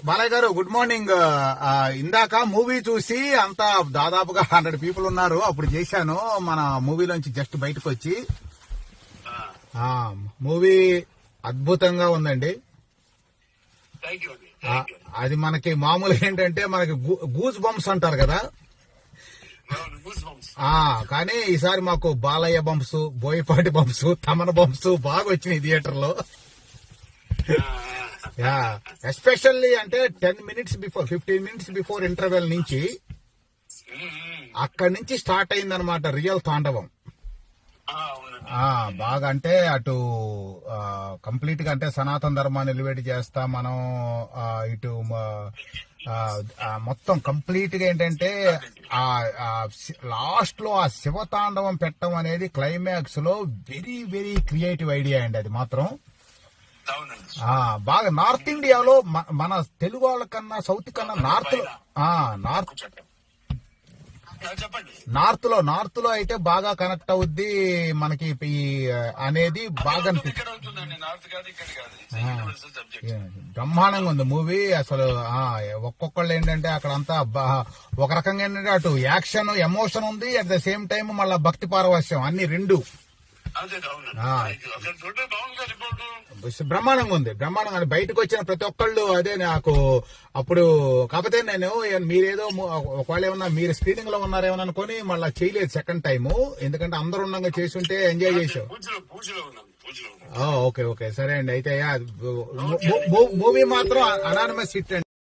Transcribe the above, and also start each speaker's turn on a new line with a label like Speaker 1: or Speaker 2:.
Speaker 1: బాలయ్య గారు good morning. ఇందాక movie చూసి అంతా దాదాపుగా 100 పీపుల్ ఉన్నారు. అప్పుడు చేశాను మన మూవీలోంచి జస్ట్ బయటకు వచ్చి. మూవీ అద్భుతంగా ఉందండి. అది మనకి మామూలుగా ఏంటంటే మనకి గూజ్ బంప్స్ అంటారు కదా, కానీ ఈసారి మాకు Balayya bumps, Boyapati bumps, తమన bumps బాగా వచ్చినాయి థియేటర్ లో. ఎస్పెషల్లీ అంటే 10 minutes before, 15 minutes before interval నుంచి అక్కడి నుంచి స్టార్ట్ అయిందనమాట రియల్ తాండవం. బాగా అంటే అటు కంప్లీట్ గా అంటే సనాతన ధర్మాన్ని ఎలివేట్ చేస్తా మనం, ఇటు మొత్తం కంప్లీట్ గా ఏంటంటే లాస్ట్ లో ఆ శివతాండవం పెట్టడం అనేది క్లైమాక్స్ లో వెరీ వెరీ క్రియేటివ్ ఐడియా అండి. అది మాత్రం బాగా నార్త్ ఇండియాలో మన తెలుగు వాళ్ళ కన్నా సౌత్ కన్నా నార్త్ లో అయితే బాగా కనెక్ట్ అవుద్ది మనకి అనేది బాగా బ్రహ్మాండంగా ఉంది మూవీ అసలు. ఒక్కొక్కళ్ళు ఏంటంటే అక్కడ అంతా ఒక రకంగా ఏంటంటే అటు యాక్షన్ ఎమోషన్ ఉంది, అట్ ద సేమ్ టైం మళ్ళా భక్తి పారవశ్యం అన్ని రెండు బ్రహ్మాండంగా ఉంది. బ్రహ్మాండంగా బయటకు వచ్చిన ప్రతి ఒక్కళ్ళు అదే నాకు అప్పుడు. కాకపోతే నేను మీరేదో ఒకవేళ ఏమన్నా మీరు స్క్రీనింగ్ లో ఉన్నారేమో అనుకుని మళ్ళీ చేయలేదు సెకండ్ టైము, ఎందుకంటే అందరూ ఉండగా చేసి ఉంటే ఎంజాయ్ చేసావు. ఓకే సరే అండి. అయితే మూవీ మాత్రం అనానిమస్ హిట్ అండి.